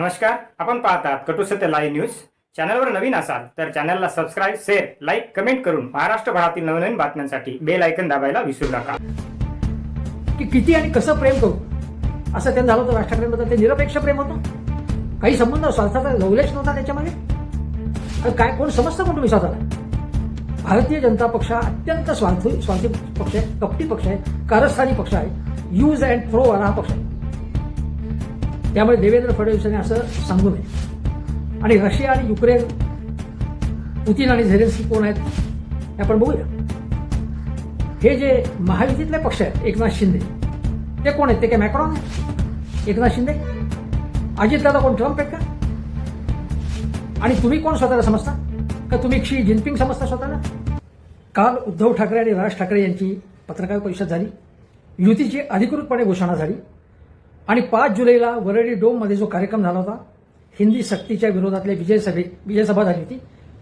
नमस्कार, आपण पाहतात कटू सत्य लाईव्ह न्यूज. चॅनलवर नवीन असाल तर चॅनलला सबस्क्राईब, शेअर, लाईक, कमेंट करून महाराष्ट्रभरातील नवनवीन बातम्यांसाठी बेल आयकन दाबायला विसरू नका. की किती आणि कसं प्रेम करू असं त्यांनी झालं होतं. राज ठाकरेंबद्दल ते निरपेक्ष प्रेम होतं, काही संबंध स्वार्थाचा लवलेश नव्हता त्याच्यामध्ये. काय कोण समजतं कोण तुम्ही स्वतःला? भारतीय जनता पक्ष हा अत्यंत स्वार्थी पक्ष आहे, कपटी पक्ष आहे, कारस्थानी पक्ष आहे, यूज अँड थ्रो वाला हा पक्ष आहे. त्यामुळे देवेंद्र फडणवीसांनी असं सांगू नये. आणि रशिया आणि युक्रेन, पुतीन आणि झेलेन्स्की कोण आहेत हे आपण बघूया. हे जे महायुतीतले पक्ष आहेत, एकनाथ शिंदे ते कोण आहेत? ते काय मॅक्रॉन आहे? एकनाथ शिंदे? अजितदादा कोण? ट्रम्प आहेत का? आणि तुम्ही कोण स्वतःला समजता? का तुम्ही शी जिनपिंग समजता स्वतःला? काल उद्धव ठाकरे आणि राज ठाकरे यांची पत्रकार परिषद झाली, युतीची अधिकृतपणे घोषणा झाली. आणि 5 जुलैला वरळी डोममध्ये जो कार्यक्रम झाला होता, हिंदी सक्तीच्या विरोधातल्या विजयसभा झाली होती,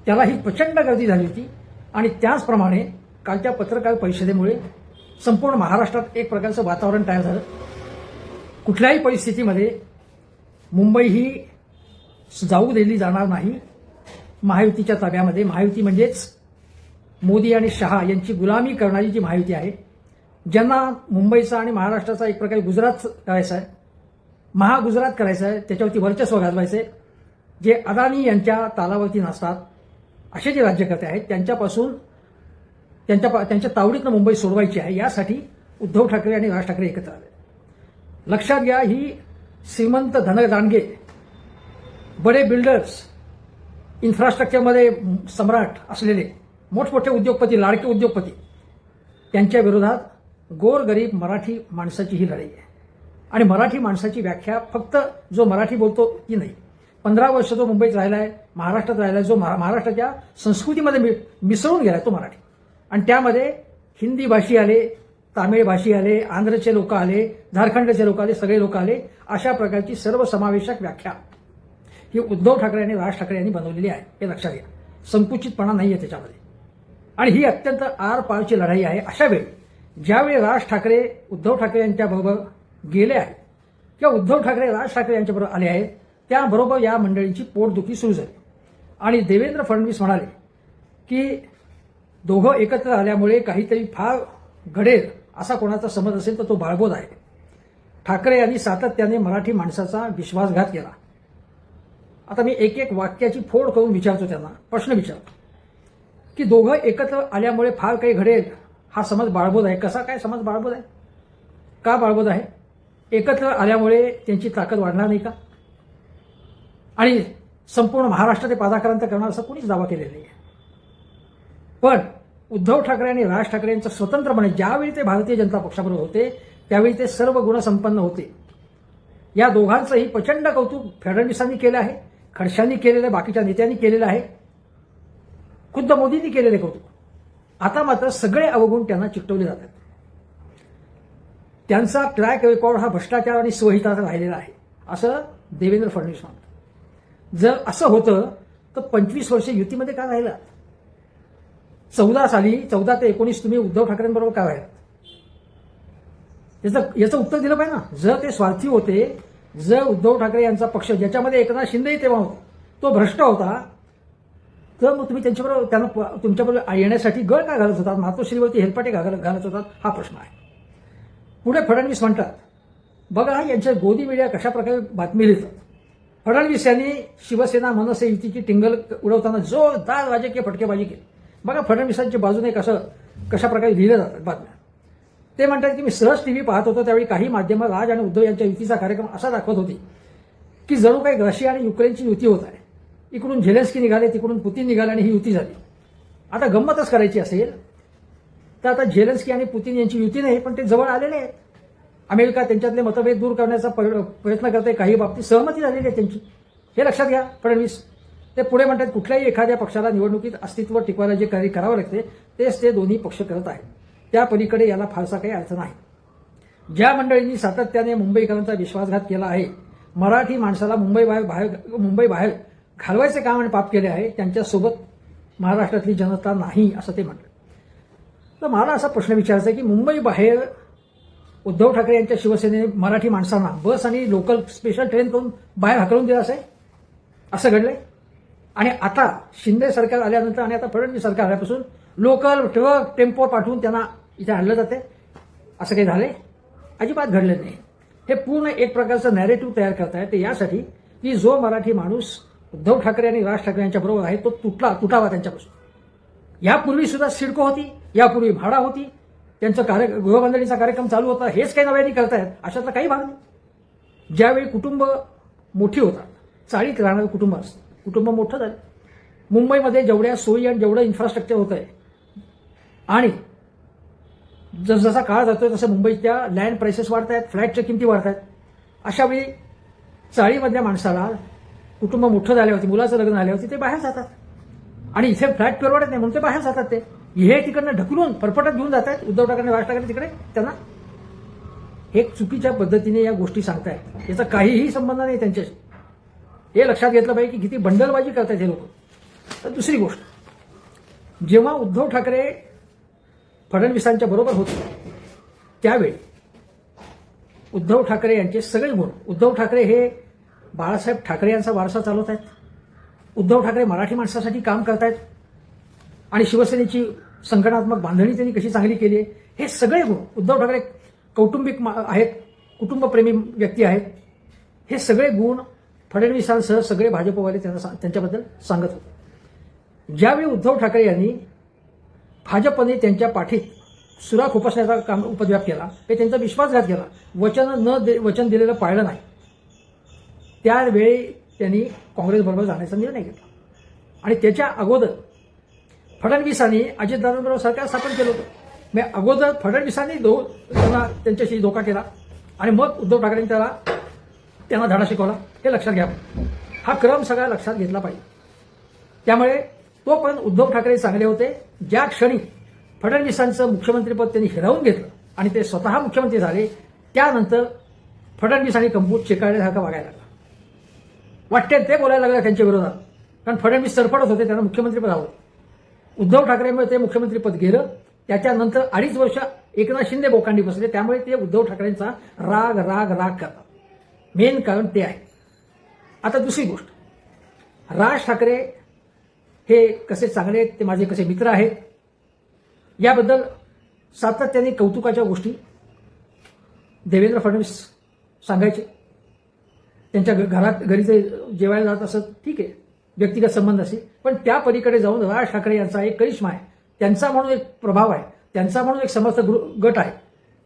त्याला ही प्रचंड गर्दी झाली होती. आणि त्याचप्रमाणे कालच्या पत्रकार परिषदेमुळे संपूर्ण महाराष्ट्रात एक प्रकारचं वातावरण तयार झालं. कुठल्याही परिस्थितीमध्ये मुंबई ही जाऊ दिली जाणार नाही महायुतीच्या ताब्यामध्ये. महायुती म्हणजेच मोदी आणि शहा यांची गुलामी करणारी जी महायुती आहे, ज्यांना मुंबईचा आणि महाराष्ट्राचा एक प्रकारे गुजरात करायचा आहे, महागुजरात करायचं आहे, त्याच्यावरती वर्चस्व गाजवायचं आहे, जे अदानी यांच्या तालावरती नसतात असे जे राज्यकर्ते आहेत त्यांच्यापासून त्यांच्या तावडीतनं मुंबई सोडवायची आहे. यासाठी उद्धव ठाकरे आणि राज ठाकरे एकत्र आले. लक्षात घ्या, ही श्रीमंत धनदांडगे, बडे बिल्डर्स, इन्फ्रास्ट्रक्चरमध्ये सम्राट असलेले मोठमोठे उद्योगपती, लाडके उद्योगपती, त्यांच्या विरोधात गोरगरीब मराठी माणसाची ही लढाई आहे. आणि मराठी माणसाची व्याख्या फक्त जो मराठी बोलतो ती नाही. 15 वर्ष जो मुंबईत राहिला आहे, महाराष्ट्रात राहिला आहे, जो महाराष्ट्राच्या संस्कृतीमध्ये मिसळून गेला तो मराठी. आणि त्यामध्ये हिंदी भाषी आले, तामिळ भाषी आले, आंध्रचे लोक आले, झारखंडचे लोक आले, सगळे लोक आले. अशा प्रकारची सर्वसमावेशक व्याख्या ही उद्धव ठाकरे आणि राज ठाकरे यांनी बनवलेली आहे. हे लक्षात घ्या, संकुचितपणा नाही आहे त्याच्यामध्ये. आणि ही अत्यंत आरपारची लढाई आहे. अशा वेळी ज्यावेळी राज ठाकरे उद्धव ठाकरे यांच्याबरोबर गेले आहेत किंवा उद्धव ठाकरे राज ठाकरे यांच्याबरोबर आले आहेत, त्याबरोबर या मंडळींची पोटदुखी सुरू झाली. आणि देवेंद्र फडणवीस म्हणाले की दोघं एकत्र आल्यामुळे काहीतरी फार घडेल असा कोणाचा समज असेल तर तो बाळबोध आहे. ठाकरे यांनी सातत्याने मराठी माणसाचा विश्वासघात केला. आता मी एक एक वाक्याची फोड करून विचारतो, त्यांना प्रश्न विचारतो की दोघं एकत्र आल्यामुळे फार काही घडेल हा समज बाळबोध आहे. कसा काय समज बाळबोध आहे? का बाळबोध आहे? एकत्र आल्यामुळे त्यांची ताकद वाढणार नाही का? आणि संपूर्ण महाराष्ट्र ते पादाक्रांत करणार असा कोणीच दावा केलेला नाही. पण उद्धव ठाकरे आणि राज ठाकरे यांचं स्वतंत्रपणे ज्यावेळी ते भारतीय जनता पक्षाबरोबर होते त्यावेळी ते सर्व गुणसंपन्न होते. या दोघांचंही प्रचंड कौतुक फडणवीसांनी केलं आहे, खडशांनी केलेलं आहे, बाकीच्या नेत्यांनी केलेलं आहे, खुद्द मोदींनी केलेले कौतुक. आता मात्र सगळे अवगुण त्यांना चिकटवले जातात. त्यांचा ट्रॅक रेकॉर्ड हा भ्रष्टाचार आणि स्वहिताचा राहिलेला आहे असं देवेंद्र फडणवीस म्हणतात. जर असं होतं तर 25 वर्ष युतीमध्ये का राहिलात? 14 साली 14 ते 19 तुम्ही उद्धव ठाकरेंबरोबर का राहिलात? याचं उत्तर दिलं पाहिजे ना. जर ते स्वार्थी होते, जर उद्धव ठाकरे यांचा पक्ष ज्याच्यामध्ये एकनाथ शिंदेही तेव्हा होता तो भ्रष्ट होता, तर मग तुम्ही त्यांच्याबरोबर त्यांना तुमच्याबरोबर येण्यासाठी गळ का घालत होतात? मातोश्रीवरती हेलपाटे घालत होतात? हा प्रश्न आहे. पुढे फडणवीस म्हणतात, बघा यांच्या गोदी मीडिया कशा प्रकारे बातमी लिहितात. फडणवीस यांनी शिवसेना मनसे युतीची टिंगल उडवताना जोरदार राजकीय फटकेबाजी केली. बघा फडणवीसांच्या बाजूने कशा प्रकारे लिहिल्या जातात बातम्या. ते म्हणतात की मी सहज टीव्ही पाहत होतो त्यावेळी काही माध्यमं राज आणि उद्धव यांच्या युतीचा कार्यक्रम असा दाखवत होती की जणू काही रशिया आणि युक्रेनची युती होत आहे. इकडून झेलेन्स्की निघाले, तिकडून पुतीन निघाले आणि ही युती झाली. आता गंमतच करायची असेल तर आता झेलेन्स्की आणि पुतीन यांची युती नाही, पण ते जवळ आलेले आहेत. अमेरिका त्यांच्यातले मतभेद दूर करण्याचा प्रयत्न करते, काही बाबतीत सहमती झालेली आहे त्यांची. हे लक्षात घ्या फडणवीस. ते पुढे म्हणतात कुठल्याही एखाद्या पक्षाला निवडणुकीत अस्तित्व टिकवायला जे काही करावं लागते तेच ते दोन्ही पक्ष करत आहेत. त्या पलीकडे याला फारसा काही अर्थ नाही. ज्या मंडळींनी सातत्याने मुंबईकरांचा विश्वासघात केला आहे, मराठी माणसाला मुंबई बाहेर घालवायचे काम आणि पाप केले आहे, त्यांच्यासोबत महाराष्ट्रातली जनता नाही असं ते म्हणतात. तर मला असा प्रश्न विचारायचा आहे की मुंबई बाहेर उद्धव ठाकरे यांच्या शिवसेनेने मराठी माणसांना बस आणि लोकल स्पेशल ट्रेन करून बाहेर हाकलून दिलं असं घडलंय. आणि आता शिंदे सरकार आल्यानंतर आणि आता फडणवीस सरकार आल्यापासून लोकल ट्रक टेम्पो पाठवून त्यांना इथे आणलं जाते. असं काही झालंय? अजिबात घडलं नाही. हे पूर्ण एक प्रकारचं नॅरेटिव्ह तयार करतायत ते यासाठी की जो मराठी माणूस उद्धव ठाकरे आणि राज ठाकरे यांच्या बरोबर आहे तो तुटावा त्यांच्यापासून. यापूर्वी सुद्धा सिडको होती, यापूर्वी भाडा होती, त्यांचं गृहबांधणीचा कार्यक्रम चालू होता. हेच काही नव्याने करतायत अशातला काही भाग नाही. ज्यावेळी कुटुंब मोठी होतात, चाळीत राहणारं कुटुंब असतं, कुटुंब मोठं झालं. मुंबईमध्ये जेवढ्या सोयी आणि जेवढं इन्फ्रास्ट्रक्चर होत आहे आणि जसजसा काळ जातोय तसं मुंबईच्या लँड प्राइसेस वाढत आहेत, फ्लॅटच्या किमती वाढत आहेत. अशावेळी चाळीमधल्या माणसाला कुटुंब मोठं झाल्यावरती, मुलाचं लग्न झाल्यावरती ते बाहेर जातात आणि इथे फ्लॅट परवडत नाही म्हणून ते बाहेर जातात. ते हे तिकडनं ढकलून परपटत घेऊन जात आहेत उद्धव ठाकरे राज ठाकरे तिकडे. त्यांना एक चुकीच्या पद्धतीने या गोष्टी सांगतायत, याचा काहीही संबंध नाही त्यांच्याशी. हे लक्षात घेतलं पाहिजे की किती बंडलबाजी करतायत हे लोक. तर दुसरी गोष्ट, जेव्हा उद्धव ठाकरे फडणवीसांच्या बरोबर होते त्यावेळी उद्धव ठाकरे यांचे सगळे गुण, उद्धव ठाकरे हे बाळासाहेब ठाकरे यांचा वारसा चालवत आहेत, उद्धव ठाकरे मराठी माणसासाठी काम करतायत आणि शिवसेनेची संघटनात्मक बांधणी त्यांनी कशी चांगली केली आहे, हे सगळे गुण, उद्धव ठाकरे कौटुंबिक आहेत, कुटुंबप्रेमी व्यक्ती आहेत, हे सगळे गुण फडणवीसांसह सगळे भाजपवाले त्यांच्याबद्दल सांगत होते. ज्यावेळी उद्धव ठाकरे यांनी भाजपने त्यांच्या पाठीत सुरा खुपसण्याचा काम उपद्व्याप केला, ते त्यांचा विश्वासघात केला, वचन दिलेलं पाळलं नाही, त्यावेळी त्यांनी काँग्रेसबरोबर जाण्याचा निर्णय घेतला. आणि त्याच्या अगोदर फडणवीसांनी अजितदादांबरोबर सरकार स्थापन केलं होतं. मग अगोदर फडणवीसांनी त्यांना त्यांच्याशी धोका केला आणि मग उद्धव ठाकरेंनी त्यांना धडा शिकवला. हे लक्षात घ्या. हा क्रम सगळा लक्षात घेतला पाहिजे. त्यामुळे तोपर्यंत उद्धव ठाकरे चांगले होते. ज्या क्षणी फडणवीसांचं मुख्यमंत्रीपद त्यांनी हिरावून घेतलं आणि ते स्वतः मुख्यमंत्री झाले त्यानंतर फडणवीस आणि कंपूट चिकाळल्यासारखं वागायला लागला. वाटते ते बोलायला लागले त्यांच्या विरोधात, कारण फडणवीस सरपडत होते, त्यांना मुख्यमंत्रीपद हवं. उद्धव ठाकरेमुळे ते मुख्यमंत्रीपद गेलं. त्याच्यानंतर 2.5 वर्ष एकनाथ शिंदे बोकांडी बसले. त्यामुळे ते उद्धव ठाकरेंचा राग करतात. मेन कारण ते आहे. आता दुसरी गोष्ट, राज ठाकरे हे कसे चांगले आहेत, ते माझे कसे मित्र आहेत, याबद्दल सातत्याने कौतुकाच्या गोष्टी देवेंद्र फडणवीस सांगायचे. त्यांच्या घरी ते जेवायला जात असत, ठीक आहे, व्यक्तिगत संबंध असेल, पण त्या पलीकडे जाऊन राज ठाकरे यांचा एक करिश्मा आहे, त्यांचा म्हणून एक प्रभाव आहे, त्यांचा म्हणून एक समर्थक गट आहे,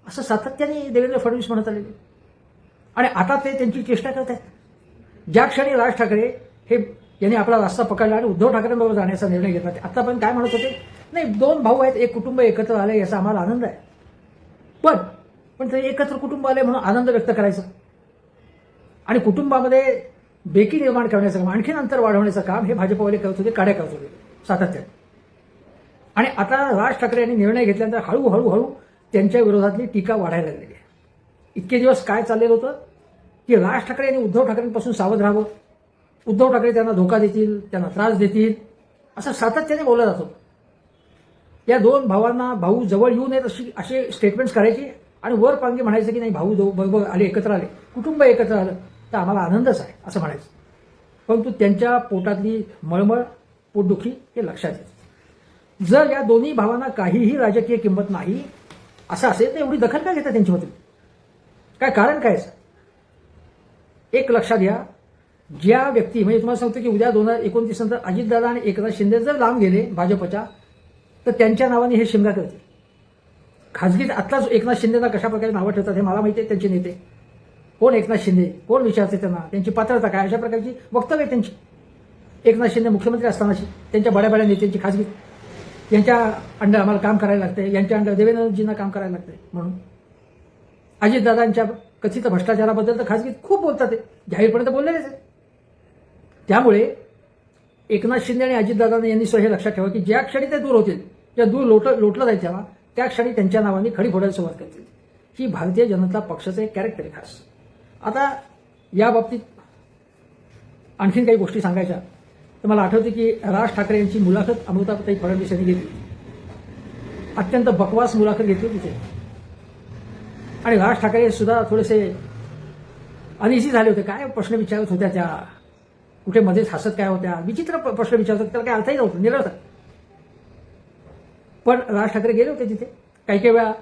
असं सातत्याने देवेंद्र फडणवीस म्हणत आलेले. आणि आता ते त्यांची चेष्टा करत आहेत. ज्या क्षणी राज ठाकरे हे यांनी आपला रस्ता पकडला आणि उद्धव ठाकरेंबरोबर जाण्याचा निर्णय घेतला, ते आतापर्यंत काय म्हणत होते, नाही 2 भाऊ आहेत, एक कुटुंब एकत्र आलंय याचा आम्हाला आनंद आहे, पण ते एकत्र कुटुंब आले म्हणून आनंद व्यक्त करायचा आणि कुटुंबामध्ये बेकी निर्माण करण्याचं काम, आणखीन अंतर वाढवण्याचं काम हे भाजपवाले करत होते, काड्या करत होते सातत्याने. आणि आता राज ठाकरे यांनी निर्णय घेतल्यानंतर हळूहळू त्यांच्या विरोधातली टीका वाढायला लागलेली आहे. इतके दिवस काय चाललेलं होतं की राज ठाकरे यांनी उद्धव ठाकरेंपासून सावध राहावं, उद्धव ठाकरे त्यांना धोका देतील, त्यांना त्रास देतील, असं सातत्याने बोललं जात होतं. या 2 भावांना भाऊ जवळ येऊ नयेत असे स्टेटमेंट्स करायचे आणि वर पांगी म्हणायचं की नाही भाऊ बरोबर आले, एकत्र आले, कुटुंब एकत्र आलं तर आम्हाला आनंदच आहे असं म्हणायचं. परंतु त्यांच्या पोटातली मळमळ, पोटदुखी हे लक्षात येतं. जर या दोन्ही भावांना काहीही राजकीय किंमत नाही असं असेल तर एवढी दखल काय घेतात त्यांच्यामध्ये? काय कारण काय? एक लक्षात घ्या, ज्या व्यक्ती, म्हणजे तुम्हाला सांगतो की उद्या 2029 नंतर अजितदादा आणि एकनाथ शिंदे जर लांब गेले भाजपच्या, तर त्यांच्या नावाने हे शिमगा करतील. खाजगीत आत्ताच एकनाथ शिंदेना कशा प्रकारे नावं ठेवतात हे मला माहिती आहे. त्यांचे नेते कोण, एकनाथ शिंदे कोण विचारते त्यांना, त्यांची पात्रता काय, अशा प्रकारची वक्तव्य त्यांची. एकनाथ शिंदे मुख्यमंत्री असतानाची त्यांच्या बड्या नेत्यांची खाजगीत, यांच्या अंडर आम्हाला काम करायला लागतंय, यांच्या अंडर देवेंद्रजींना काम करायला लागतंय म्हणून. अजितदादांच्या कथित भ्रष्टाचाराबद्दल तर खाजगीत खूप बोलतात, ते जाहीरपणे बोललेलेच आहे. त्यामुळे एकनाथ शिंदे आणि अजितदादा यांनी हे लक्षात ठेवा की ज्या क्षणी ते दूर होतील, त्या दूर लोटलं जाईल तेव्हा त्या क्षणी त्यांच्या नावाने खडी फोडायला सुरुवात करतील. ही भारतीय जनता पक्षाचं एक कॅरेक्टर आहे खास. आता या बाबतीत आणखीन काही गोष्टी सांगायच्या तर मला आठवते की राज ठाकरे यांची मुलाखत अमृताताई फडणवीस यांनी घेतली. अत्यंत बकवास मुलाखत घेतली तिथे. आणि राज ठाकरे सुद्धा थोडेसे अनइझी झाले होते. काय प्रश्न विचारत होत्या त्या, कुठे मध्येच हसत काय होत्या, विचित्र प्रश्न विचारतात, त्याला काही अर्थही नव्हतं, निरर्थक. पण राज ठाकरे गेले होते तिथे. काही काही वेळा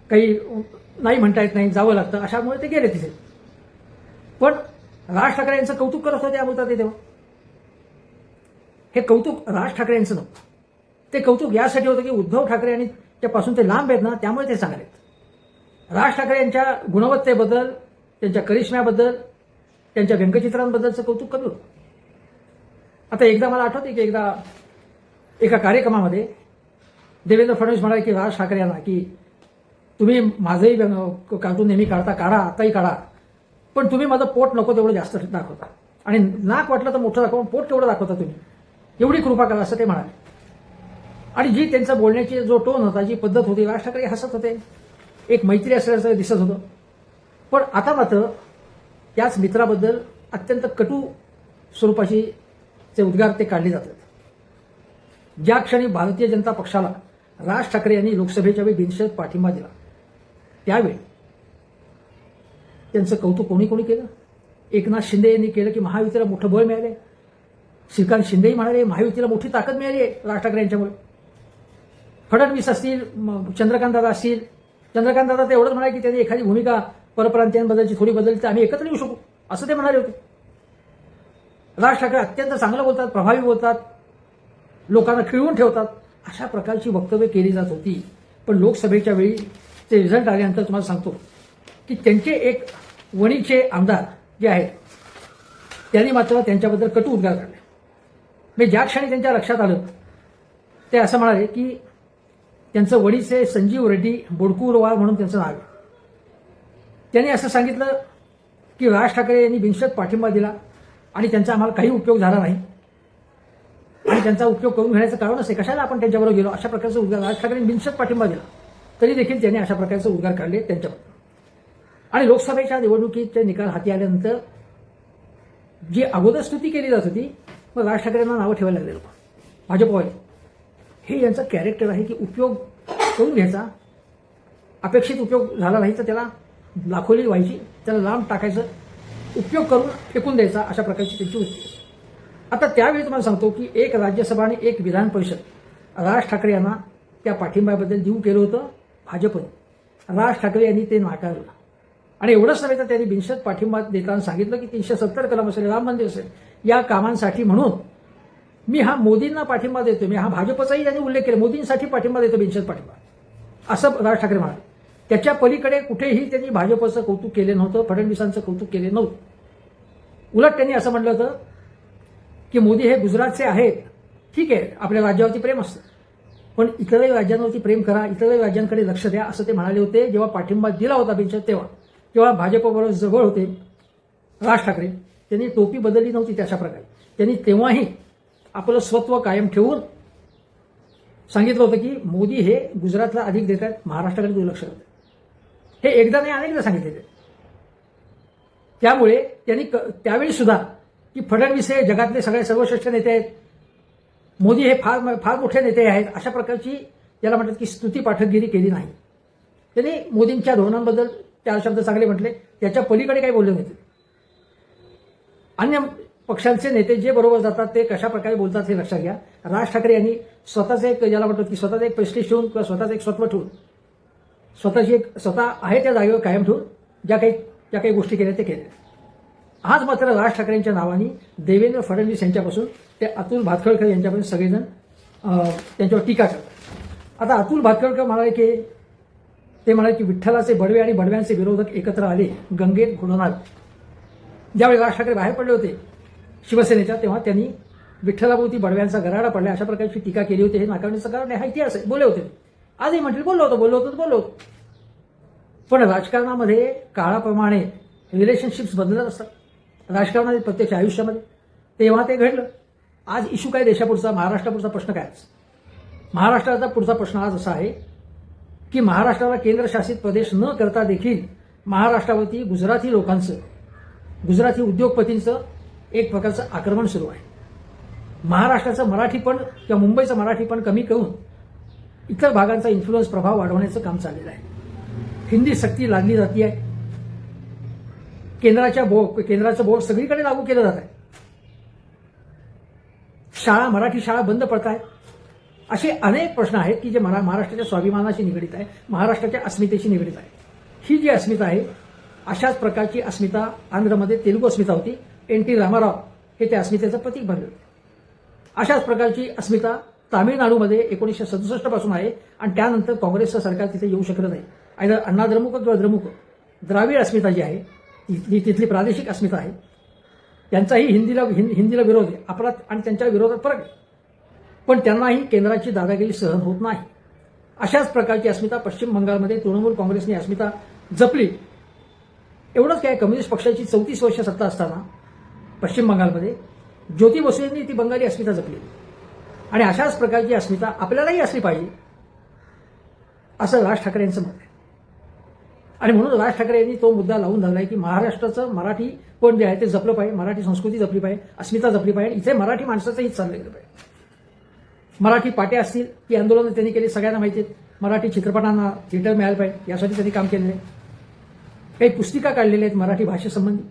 काही नाही म्हणता येत नाही, जावं लागतं, अशामुळे ते गेले तिथे. पण राज ठाकरे यांचं कौतुक करत होते अमृताताई तेव्हा. हे कौतुक राज ठाकरे यांचं नव्हतं. ते कौतुक यासाठी होतं की उद्धव ठाकरे आणि त्यापासून ते लांब आहेत ना, त्यामुळे ते चांगले आहेत. राज ठाकरे यांच्या गुणवत्तेबद्दल, त्यांच्या करिश्म्याबद्दल, त्यांच्या व्यंगचित्रांबद्दलचं कौतुक कमी होतं. आता एकदा मला आठवते की एकदा एका कार्यक्रमामध्ये देवेंद्र फडणवीस म्हणाले की राज ठाकरे यांना की तुम्ही माझंही कार्टून नेहमी काढा, आताही काढा, पण तुम्ही माझं पोट नको तेवढं जास्त दाखवता, आणि नाक वाटलं तर मोठं दाखवा, पोट तेवढं दाखवता तुम्ही, एवढी कृपा करा, असं ते म्हणाले. आणि जी त्यांचा बोलण्याची जो टोन होता, जी पद्धत होती, राज ठाकरे हसत होते, एक मैत्री असल्याचं दिसत होतं. पण आता मात्र त्याच मित्राबद्दल अत्यंत कटू स्वरूपाची ते उद्गार ते काढले जातात. ज्या क्षणी भारतीय जनता पक्षाला राज ठाकरे यांनी लोकसभेच्या वेळी बिनशर्त पाठिंबा दिला, त्यावेळी त्यांचं कौतुक कोणी कोणी केलं? एकनाथ शिंदे यांनी केलं की महायुतीला मोठं बळ मिळाले. श्रीकांत शिंदेही म्हणाले महायुतीला मोठी ताकद मिळाली आहे राज ठाकरे यांच्यामुळे. फडणवीस असतील, चंद्रकांत दादा असतील, चंद्रकांत दादा ते एवढंच म्हणाले की त्यांनी एखादी भूमिका परप्रांतीयांबद्दलची थोडी बदलली तर आम्ही एकत्र येऊ शकू, असं ते म्हणाले होते. राज ठाकरे अत्यंत चांगलं बोलतात, प्रभावी बोलतात, लोकांना खिळवून ठेवतात, अशा प्रकारची वक्तव्य केली जात होती. पण लोकसभेच्या वेळी ते रिझल्ट आल्यानंतर तुम्हाला सांगतो की त्यांचे एक वणीचे आमदार जे आहेत त्यांनी मात्र त्यांच्याबद्दल कटू उद्गार काढले. म्हणजे ज्या क्षणी त्यांच्या लक्षात आलं ते असं म्हणाले की त्यांचं वडीचे संजीव रेड्डी बोडकूरवार म्हणून त्यांचं नाव आहे. त्यांनी असं सांगितलं की राज ठाकरे यांनी बिनशर्त पाठिंबा दिला आणि त्यांचा आम्हाला काही उपयोग झाला नाही, आणि त्यांचा उपयोग करून घेण्याचं कारणच आहे कशाला आपण त्यांच्याबरोबर गेलो, अशा प्रकारचा उद्गार राज ठाकरेंनी बिनशर्त पाठिंबा दिला, तरी देखील त्यांनी अशा प्रकारचे उद्गार काढले त्यांच्याबद्दल. आणि लोकसभेच्या निवडणुकीचे निकाल हाती आल्यानंतर जी अगोदर स्तुती केली जात होती, मग राज ठाकरेंना नावं ठेवायला लागले लोक, भाजपवाले. हे यांचं कॅरेक्टर आहे की उपयोग करून घ्यायचा, अपेक्षित उपयोग झाला नाही तर त्याला लाखोली व्हायची, त्याला लांब टाकायचं, उपयोग करून फेकून द्यायचा, अशा प्रकारची त्यांची वृत्ती. आता त्यावेळी तुम्हाला सांगतो की एक राज्यसभा आणि एक विधान परिषद राज ठाकरे यांना त्या पाठिंब्याबद्दल देऊ केलं होतं भाजपने. राज ठाकरे यांनी ते नाकारलं, आणि एवढंच नव्हे तर त्यांनी बिनशर्त पाठिंबा देताना सांगितलं की 370 कलम असेल, राम मंदिर असेल, या कामांसाठी म्हणून मी हा मोदींना पाठिंबा देतो, मी हा भाजपचाही त्यांनी उल्लेख केला, मोदींसाठी पाठिंबा देतो, बिनशर्त पाठिंबा, असं राज ठाकरे म्हणाले. त्याच्या पलीकडे कुठेही त्यांनी भाजपचं कौतुक केले नव्हतं, फडणवीसांचं कौतुक केले नव्हतं. उलट त्यांनी असं म्हटलं होतं की मोदी हे गुजरातचे आहेत, ठीक आहे, आपल्या राज्यावरती प्रेम असतं, पण इतरही राज्यांवरती प्रेम करा, इतरही राज्यांकडे लक्ष द्या, असं ते म्हणाले होते. जेव्हा पाठिंबा दिला होता बिनशर्त तेव्हा भाजपबरोबर जवळ होते राज ठाकरे, त्यांनी टोपी बदलली नव्हती. त्याच्या प्रकारे त्यांनी तेव्हाही आपलं स्वत्व कायम ठेवून सांगितलं होतं की मोदी हे गुजरातला अधिक देत आहेत, महाराष्ट्राकडे दुर्लक्ष करतात. हे एकदा नाही अनेकदा सांगितले. त्यामुळे त्यांनी त्यावेळी सुद्धा की फडणवीस हे जगातले सर्वश्रेष्ठ नेते आहेत, मोदी हे फार फार मोठे नेते आहेत, अशा प्रकारची त्याला म्हणतात की स्तुती पाठकगिरी केली नाही. त्यांनी मोदींच्या धोरणांबद्दल 4 शब्द चांगले म्हटले, त्याच्या पलीकडे काही बोलले नव्हते. अन्य पक्षांचे नेते जे बरोबर जातात ते कशा प्रकारे बोलतात हे लक्षात घ्या. राज ठाकरे यांनी स्वतःच एक, ज्याला म्हणतात की स्वतःच एक प्रेस्टिज ठेवून किंवा स्वतःच एक स्वत्व ठेवून, स्वतः आहे त्या जागेवर कायम ठेवून ज्या काही गोष्टी केल्या ते केल्या. आज मात्र राज ठाकरेंच्या नावाने देवेंद्र फडणवीस यांच्यापासून ते अतुल भातखळकर यांच्यापर्यंत सगळेजण त्यांच्यावर टीका करतात. आता अतुल भातखळकर म्हणाले की विठ्ठलाचे बडवे आणि बडव्यांचे विरोधक एकत्र आले, गंगेत घोडणार. ज्यावेळी राज ठाकरे बाहेर पडले होते शिवसेनेच्या, तेव्हा त्यांनी विठ्ठलाभोवती बडव्यांचा गराडा पडला, अशा प्रकारची टीका केली होती. हे नाकारण्याचं कारण हा इतिहास आहे. बोलले होते, आजही म्हटले बोललो होतो. पण राजकारणामध्ये काळाप्रमाणे रिलेशनशिप्स बदलत असतात. राजकारणामध्ये प्रत्यक्ष आयुष्यामध्ये तेव्हा ते घडलं. आज इश्यू काय देशापुढचा, महाराष्ट्रापुढचा प्रश्न काय? महाराष्ट्राचा पुढचा प्रश्न आज असा आहे की महाराष्ट्राला केंद्रशासित प्रदेश न करता देखील महाराष्ट्रावरती गुजराती लोकांचं, गुजराती उद्योगपतींचं एक प्रकारचं आक्रमण सुरू आहे. महाराष्ट्राचं मराठीपण किंवा मुंबईचं मराठीपण कमी करून इतर भागांचा इन्फ्लुएन्स, प्रभाव वाढवण्याचं काम चाललेलं आहे. हिंदी सक्ती लादली जाते आहे. केंद्राचं बोर्ड सगळीकडे लागू केलं जात आहे. शाळा, मराठी शाळा बंद पडत आहेत. असे अनेक प्रश्न आहेत की जे महाराष्ट्राच्या स्वाभिमानाशी निगडीत आहे, महाराष्ट्राच्या अस्मितेशी निगडीत आहे. ही जी अस्मिता आहे, अशाच प्रकारची अस्मिता आंध्रमध्ये तेलुगू अस्मिता होती. एन.टी. रामाराव हे त्या अस्मितेचं प्रतीक बनले होते. अशाच प्रकारची अस्मिता तामिळनाडूमध्ये 1967 पासून आहे आणि त्यानंतर काँग्रेसचं सरकार तिथे येऊ शकलं नाही. आयदर अण्णा द्रमुक किंवा द्रमुक, द्राविड अस्मिता जी आहे ती तिथली प्रादेशिक अस्मिता आहे. त्यांचाही हिंदीला विरोध आहे आपला आणि त्यांच्या विरोधात फरक आहे. पण त्यांनाही केंद्राची दादागिरी सहन होत नाही. अशाच प्रकारची अस्मिता पश्चिम बंगालमध्ये तृणमूल काँग्रेसने अस्मिता जपली. एवढंच काय, कम्युनिस्ट पक्षाची 34 वर्ष सत्ता असताना पश्चिम बंगालमध्ये ज्योती बसुंनी ती बंगाली अस्मिता जपली. आणि अशाच प्रकारची अस्मिता आपल्यालाही असली पाहिजे असं राज ठाकरे यांचं मत आहे. आणि म्हणून राज ठाकरे यांनी तो मुद्दा लावून धरलाय की महाराष्ट्राचं मराठी पण जे आहे ते जपलं पाहिजे, मराठी संस्कृती जपली पाहिजे, अस्मिता जपली पाहिजे. इथे मराठी माणसाचं हित चाललं गेलं पाहिजे. मराठी पाट्या असतील की आंदोलनं त्यांनी केली सगळ्यांना माहिती आहेत. मराठी चित्रपटांना थिएटर मिळालं पाहिजे यासाठी त्यांनी काम केलेलं आहे. काही पुस्तिका काढलेल्या आहेत मराठी भाषेसंबंधी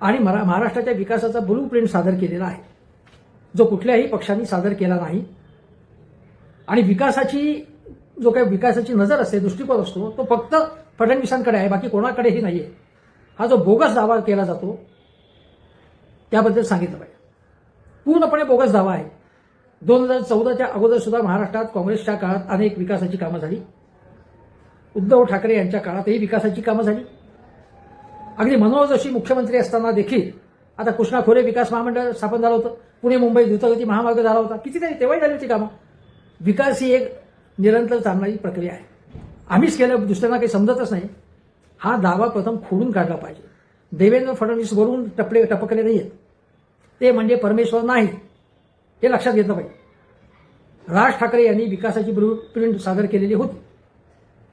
आणि महाराष्ट्राच्या विकासाचा ब्लूप्रिंट सादर केलेला आहे, जो कुठल्याही पक्षांनी सादर केला नाही. आणि जो काही विकासाची नजर असते, दृष्टिकोन असतो, तो फक्त फडणवीसांकडे आहे, बाकी कोणाकडेही नाही आहे. हा जो बोगस दावा केला जातो त्याबद्दल सांगितलं पाहिजे. पूर्णपणे बोगस दावा आहे. 2014च्या अगोदर सुद्धा महाराष्ट्रात काँग्रेसच्या काळात अनेक विकासाची कामं झाली. उद्धव ठाकरे यांच्या काळातही विकासाची कामं झाली. अगदी मनोहर जोशी मुख्यमंत्री असताना देखील आता कृष्णा खोरे विकास महामंडळ स्थापन झालं होतं. पुणे मुंबई द्रुतगती महामार्ग झाला होता. कितीतरी तेव्हाही झाली होती कामं. विकास ही एक निरंतर चालणारी प्रक्रिया आहे. आम्हीच केलं, दुसऱ्यांना काही समजतच नाही. हा दावा प्रथम खोडून काढला पाहिजे. देवेंद्र फडणवीस वरून टपकले नाही आहेत, ते म्हणजे परमेश्वर नाही, हे लक्षात घेतलं पाहिजे. राज ठाकरे यांनी विकासाची ब्लूप्रिंट सादर केलेली होती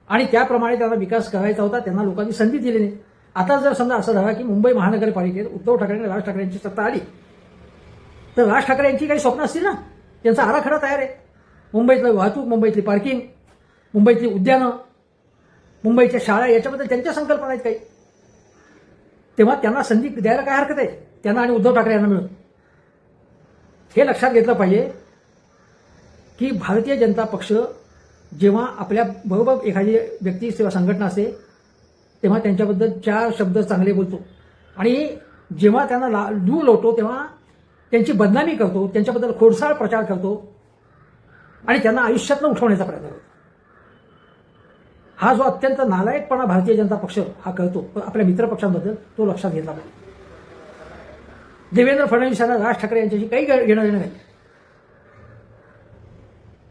आणि त्याप्रमाणे त्यांना विकास करायचा होता. त्यांना लोकांनी संधी दिली नाही. आता जर समजा असं झालं की मुंबई महानगरपालिकेत उद्धव ठाकरे आणि राज ठाकरे यांची सत्ता आली, तर राज ठाकरे यांची काही स्वप्न असतील ना, त्यांचा आराखडा तयार आहे. मुंबईतलं वाहतूक, मुंबईतली पार्किंग, मुंबईतली उद्यानं, मुंबईच्या शाळा, याच्याबद्दल त्यांच्या संकल्पना आहेत काही. तेव्हा त्यांना संधी द्यायला काय हरकत आहे, त्यांना आणि उद्धव ठाकरे यांना मिळून. हे लक्षात घेतलं पाहिजे की भारतीय जनता पक्ष जेव्हा आपल्या बरोबर एखादी व्यक्ती किंवा संघटना असते तेव्हा त्यांच्याबद्दल 4 शब्द चांगले बोलतो आणि जेव्हा त्यांना दूर लोटतो तेव्हा त्यांची बदनामी करतो, त्यांच्याबद्दल खोडसाळ प्रचार करतो आणि त्यांना आयुष्यातनं उठवण्याचा प्रयत्न करतो. हा जो अत्यंत नालायकपणा भारतीय जनता पक्ष हा करतो आपल्या मित्रपक्षांबद्दल, तो लक्षात घेतला पाहिजे. देवेंद्र फडणवीस यांना राज ठाकरे यांच्याशी काही घेणं देणं नाही.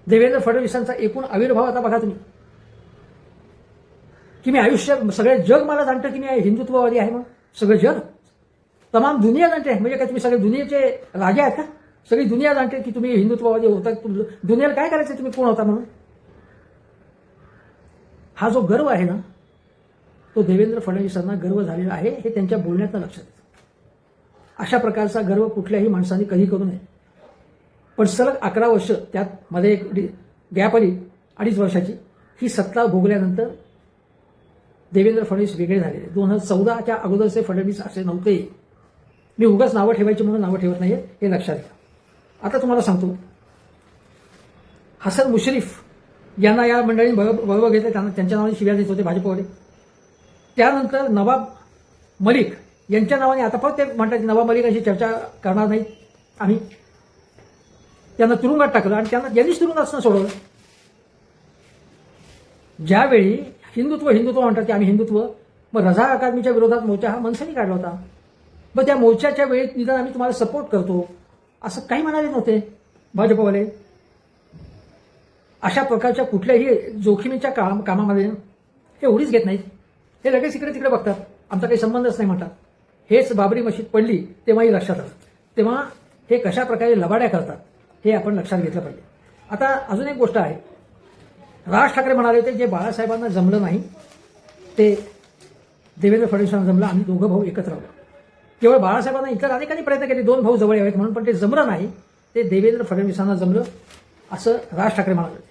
देवेंद्र फडणवीसांचा एकूण आविर्भाव आता बघा तुम्ही, की मी आयुष्य, सगळे जग मला जाणतं की मी हिंदुत्ववादी आहे. मग सगळं जग, तमाम दुनिया जाणते. म्हणजे काय तुम्ही सगळे दुनियेचे राजे आहेत का? सगळी दुनिया जाणते की तुम्ही हिंदुत्ववादी होता. दुनियेला काय करायचं, तुम्ही कोण होता म्हणून? हा जो गर्व आहे ना, तो देवेंद्र फडणवीसांना गर्व झालेला आहे, हे त्यांच्या बोलण्यातनं लक्षात येतं. अशा प्रकारचा गर्व कुठल्याही माणसाने कधी करू नये. पण सलग 11 वर्ष, त्यात मध्ये एक गॅप आली 2.5 वर्षाची, ही सत्ता भोगल्यानंतर देवेंद्र फडणवीस वेगळे झालेले. 2014च्या अगोदरचे फडणवीस असे नव्हते. मी उगाच नावं ठेवायची म्हणून नावं ठेवत नाहीये, हे लक्षात घ्या. आता तुम्हाला सांगतो, हसन मुश्रीफ यांना या मंडळीने बरोबर घेतले, त्यांच्या नावाने शिव्या देत होते भाजपवाले. त्यानंतर नवाब मलिक यांच्या नावाने आता परत ते म्हणतात की नवाब मलिक अशी चर्चा करणार नाही आम्ही. त्यांना तुरुंगात टाकलं आणि यांनीच तुरुंगात सोडवलं. ज्यावेळी हिंदुत्व म्हणतात की आम्ही हिंदुत्व, मग रझा अकादमीच्या विरोधात मोर्चा हा मनसेने काढला होता. मग त्या मोर्चाच्या वेळेत निदान आम्ही तुम्हाला सपोर्ट करतो असं काही म्हणाले नव्हते भाजपवाले. अशा प्रकारच्या कुठल्याही जोखमीच्या कामामध्ये हे उडीच घेत नाहीत. हे लगेच इकडे तिकडे बघतात, आमचा काही संबंधच नाही म्हणतात. हेच बाबरी मशीद पडली तेव्हाही लक्षात आलं. तेव्हा हे कशा प्रकारे लबाड्या करतात हे आपण लक्षात घेतलं पाहिजे. आता अजून एक गोष्ट आहे, राज ठाकरे म्हणाले होते जे बाळासाहेबांना जमलं नाही ते देवेंद्र फडणवीसांना जमलं, आम्ही दोघं भाऊ एकत्र आलो. केवळ बाळासाहेबांना इतर अनेकांनी प्रयत्न केले 2 भाऊ जवळ यावेत म्हणून, पण ते जमलं नाही, ते देवेंद्र फडणवीसांना जमलं असं राज ठाकरे म्हणाले.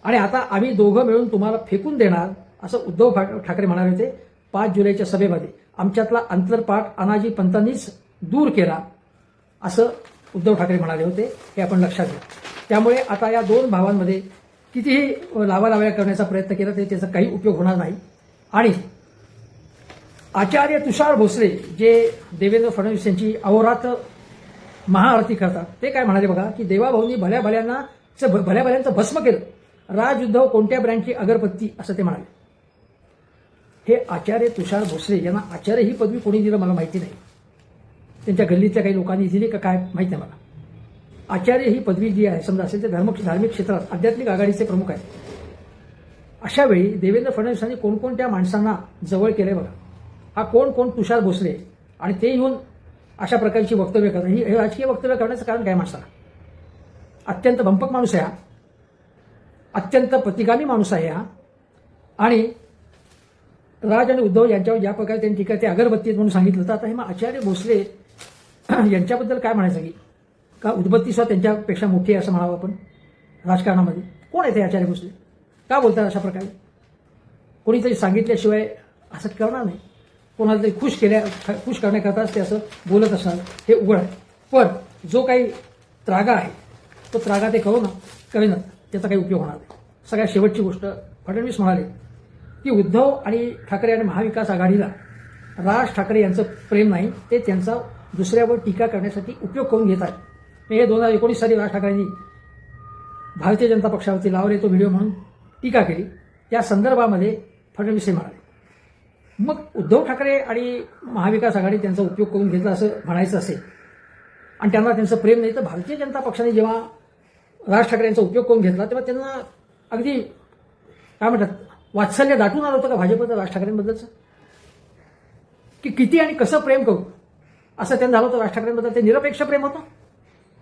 आणि आता आम्ही दोघं मिळून तुम्हाला फेकून देणार असं उद्धव ठाकरे म्हणाले होते 5 जुलैच्या सभेमध्ये. आमच्यातला अंतरपाठ अनाजी पंतांनीच दूर केला असं उद्धव ठाकरे म्हणाले होते, हे आपण लक्षात घ्या. त्यामुळे आता या दोन भावांमध्ये कितीही लावालाव्या करण्याचा प्रयत्न केला तरी त्याचा काही उपयोग होणार नाही. आणि आचार्य तुषार भोसले जे देवेंद्र फडणवीस यांची अहोरात्र महाआरती करतात, ते काय म्हणाले बघा की देवाभाऊंनी भल्या भल्यांचं भस्म केलं, राज उद्धव कोणत्या ब्रँडची अगरबत्ती असं ते म्हणाले. हे आचार्य तुषार भोसले यांना आचार्य ही पदवी कोणी दिलं मला माहिती नाही. त्यांच्या गल्लीतल्या काही लोकांनी दिली का काय माहिती नाही मला. आचार्य ही पदवी जी आहे समजा असेल ते धार्मिक क्षेत्रात आध्यात्मिक आघाडीचे प्रमुख आहेत. अशा वेळी देवेंद्र फडणवीसांनी कोणकोणत्या माणसांना जवळ केले बघा. हा कोण तुषार भोसले आणि ते येऊन अशा प्रकारची वक्तव्य करणं, हे राजकीय वक्तव्य करण्याचं कारण काय माणसाला? अत्यंत भंपक माणूस आहे हा, अत्यंत प्रतिगामी माणूस आहे हा. आणि राज आणि उद्धव यांच्यावर ज्या प्रकारे त्यांनी टीका ते अगरबत्ती म्हणून सांगितलं, तर आता हे मग आचार्य भोसले यांच्याबद्दल काय म्हणायचं की का उदबत्ती सुद्धा त्यांच्यापेक्षा मोठी आहे असं म्हणावं आपण राजकारणामध्ये? कोण आहे ते आचार्य भोसले? का बोलतात अशा प्रकारे? कोणीतरी सांगितल्याशिवाय असं करणार नाही. कोणाला तरी खुश करण्याकरताच ते असं बोलत असणार, हे उघड आहे. पण जो काही त्रागा आहे तो त्रागा ते करेना, त्याचा काही उपयोग होणार नाही. सगळ्यात शेवटची गोष्ट, फडणवीस म्हणाले की उद्धव आणि ठाकरे आणि महाविकास आघाडीला राज ठाकरे यांचं प्रेम नाही, ते त्यांचा दुसऱ्यावर टीका करण्यासाठी उपयोग करून घेत आहेत. हे 2019 साली राज ठाकरेंनी भारतीय जनता पक्षावरती लावर येतो व्हिडिओ म्हणून टीका केली, त्या संदर्भामध्ये फडणवीस हे म्हणाले. मग उद्धव ठाकरे आणि महाविकास आघाडी त्यांचा उपयोग करून घेतला असं म्हणायचं असेल आणि त्यांना त्यांचं प्रेम नाही, तर भारतीय जनता पक्षाने जेव्हा राज ठाकरे यांचा उपयोग करून घेतला तेव्हा त्यांना अगदी काय म्हणतात वात्सल्य दाटून आलं होतं का भाजपचं राज ठाकरेंबद्दलचं? की किती आणि कसं प्रेम करू असं त्यांना झालं होतं राज ठाकरेंबद्दल. ते निरपेक्ष प्रेम होतं,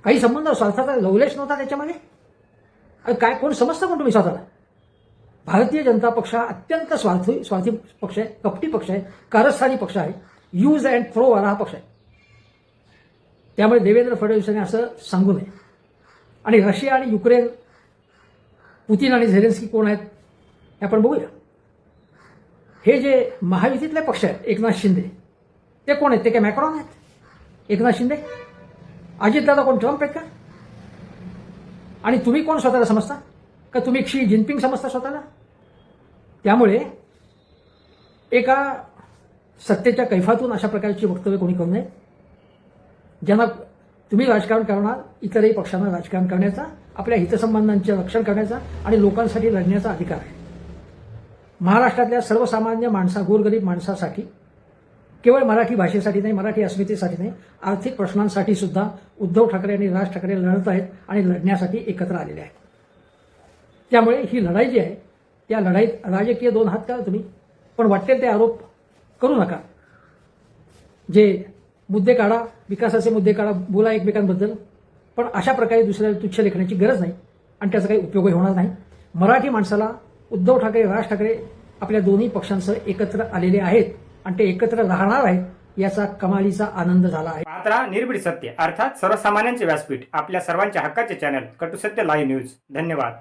काही संबंध स्वार्थाचा लवलेश नव्हता त्याच्यामध्ये. काय कोण समजतं कोण तुम्ही स्वतःला? भारतीय जनता पक्ष हा अत्यंत स्वार्थी पक्ष आहे, कपटी पक्ष आहे, कारस्थानी पक्ष आहे, यूज अँड थ्रो वाला हा पक्ष आहे. त्यामुळे देवेंद्र फडणवीसांनी असं सांगू नये. आणि रशिया आणि युक्रेन, पुतीन आणि झेलेन्स्की कोण आहेत हे आपण बघूया. हे जे महायुतीतले पक्ष आहेत, एकनाथ शिंदे ते कोण आहेत? ते काय मॅक्रॉन आहेत? एकनाथ शिंदे, अजितदादा कोण ट्रम्प आहेत का? आणि तुम्ही कोण स्वतःला समजता का? तुम्ही शी जिनपिंग समजता स्वतःला? त्यामुळे एका सत्तेच्या कैफातून अशा प्रकारची वक्तव्य कोणी करू नये. ज्यांना तुम्ही राजकारण करणार, इतरही पक्षांना राजकारण करण्याचा, आपल्या हितसंबंधांचे रक्षण करण्याचा आणि लोकांसाठी लढण्याचा अधिकार आहे. महाराष्ट्रातल्या सर्वसामान्य गोरगरीब माणसासाठी, केवळ मराठी भाषेसाठी नाही, मराठी अस्मितेसाठी नाही, आर्थिक प्रश्नांसाठी सुद्धा उद्धव ठाकरे आणि राज ठाकरे लढत आहेत आणि लढण्यासाठी एकत्र आलेले आहेत. त्यामुळे ही लढाई जी आहे त्या लढाईत राजकीय 2 हात करा तुम्ही, पण वाटेल ते आरोप करू नका. जे मुद्दे काढा, विकासाचे मुद्दे काढा, बोला एकमेकांबद्दल, पण अशा प्रकारे दुसऱ्याला तुच्छ लेखण्याची गरज नाही आणि त्याचा काही उपयोगही होणार नाही. मराठी माणसाला उद्धव ठाकरे, राज ठाकरे आपल्या दोन्ही पक्षांसह एकत्र आलेले आहेत आणि ते एकत्र राहणार आहेत, याचा कमालीचा आनंद झाला आहे. पाहत राहा निर्भीड सत्य, अर्थात सर्वसामान्यांचे व्यासपीठ, आपल्या सर्वांच्या हक्काचे चॅनल कटुसत्य लाईव्ह न्यूज. धन्यवाद.